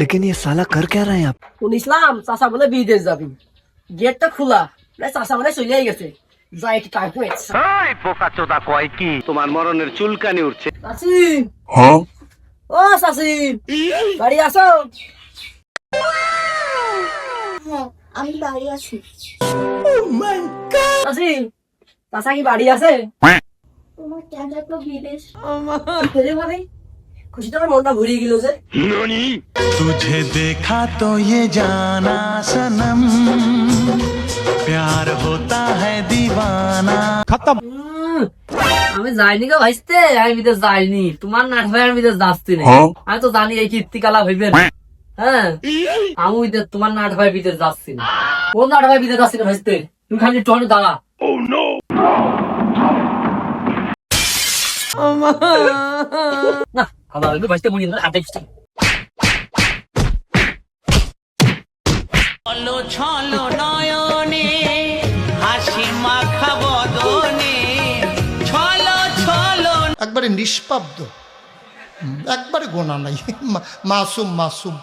लेकिन ये साला कर क्या रहे हैं आप? শুনিছিলাম চাচা বলে বিদেশ যাবি, গেটটা খোলা, চাচা মানে চলেই গেছে। যাই একটু কাকু এই বোকাচোদা কয় কি তোমার মরণের চুলকানি উঠছে। চাচি, ও চাচি, বাড়ি আসো। আমি বাড়ি আছি। চাচি, চাচা কি বাড়ি আছে? তোমার চাচা তো বিদেশ। ভাই খুশি তো আমার মনটা ভরিয়ে গেল যে। तुझे देखा तो ये जाना सनम प्यार होता है दीवाना। আমি যাইনি গো ভাইস্তে, আমি বিদেশ যাইনি। তোমার নাট ভাই আমি বিদেশ যাচ্ছি না। আমি তো জানি এই কীর্তিকালা হইবেন। হ্যাঁ, আমি তোমার নাট ভাই বিদেশ যাচ্ছি না। কোন নাট ভাই বিদেশ যাচ্ছি না ভাইস্তে? তুমি খালি টনে দাঁড়া। না খাবার হইবে ভাইস্তে, মুড়ি হাতে ছলো ছলো নয়নে হাসি মাখা বদনে ছলো ছলো একবারে নিষ্পাব্দ, একবারে গোনা নাই, মাসুম মাসুম।